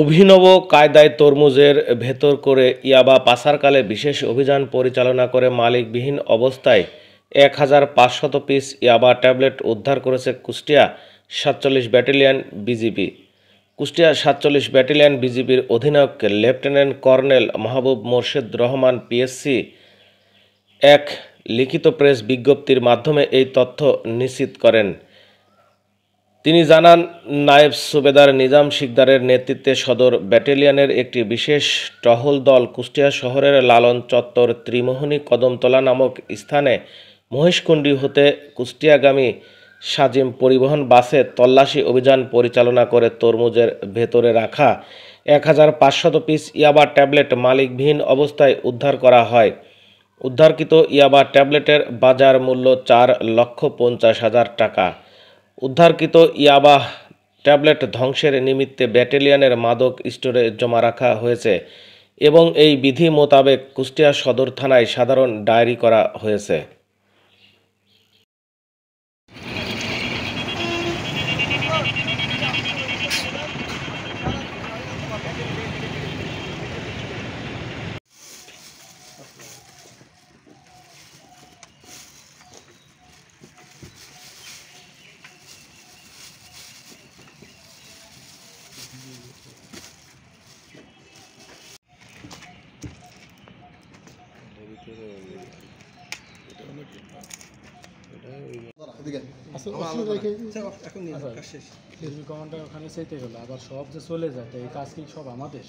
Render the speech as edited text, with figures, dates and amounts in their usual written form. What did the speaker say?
অভিনব কায়দায় তরমুজের ভেতর করে ইয়াবা পাচারকালে বিশেষ অভিযান পরিচালনা করে মালিকবিহীন অবস্থায় ১,৫০০ পিস ইয়াবা ট্যাবলেট উদ্ধার করেছে Kushtia ৪৭ battalion BGB. Kushtia ৪৭ battalion বিজিবির অধিনায়ক লেফটেন্যান্ট কর্নেল মাহবুব মোর্শেদ রহমান পিএসসি এক লিখিত প্রেস বিজ্ঞপ্তির মাধ্যমে এই তথ্য নিশ্চিত করেন। তিনি জানান, নায়েব সুবেদার নিজাম শিকদারের নেতৃত্বে সদর ব্যাটালিয়নের একটি বিশেষ টহল দল কুষ্টিয়া শহরের লালন চত্বর ত্রিমোহনী কদমতলা নামক স্থানে মহেশকুণ্ডী হতে কুষ্টিয়াগামী সাজিম পরিবহন বাসে তল্লাশি অভিযান পরিচালনা করে তরমুজের ভেতরে রাখা ১,৫০০ পিস ইয়াবা ট্যাবলেট মালিকবিহীন অবস্থায় উদ্ধার করা হয়। উদ্ধারকৃত ইয়াবা ট্যাবলেটের বাজার মূল্য ৪,৫০,০০০ টাকা। উদ্ধারকৃত ইয়াবা ট্যাবলেট ধ্বংসের নিমিত্তে ব্যাটালিয়নের মাদক স্টোরে জমা রাখা হয়েছে এবং এই বিধি মোতাবেক কুষ্টিয়া সদর থানায় সাধারণ ডায়েরি করা হয়েছে। কমান্ডার ওখানে চাইতে গেল আবার সব যে চলে যায়, এই কাজ কি সব আমাদের?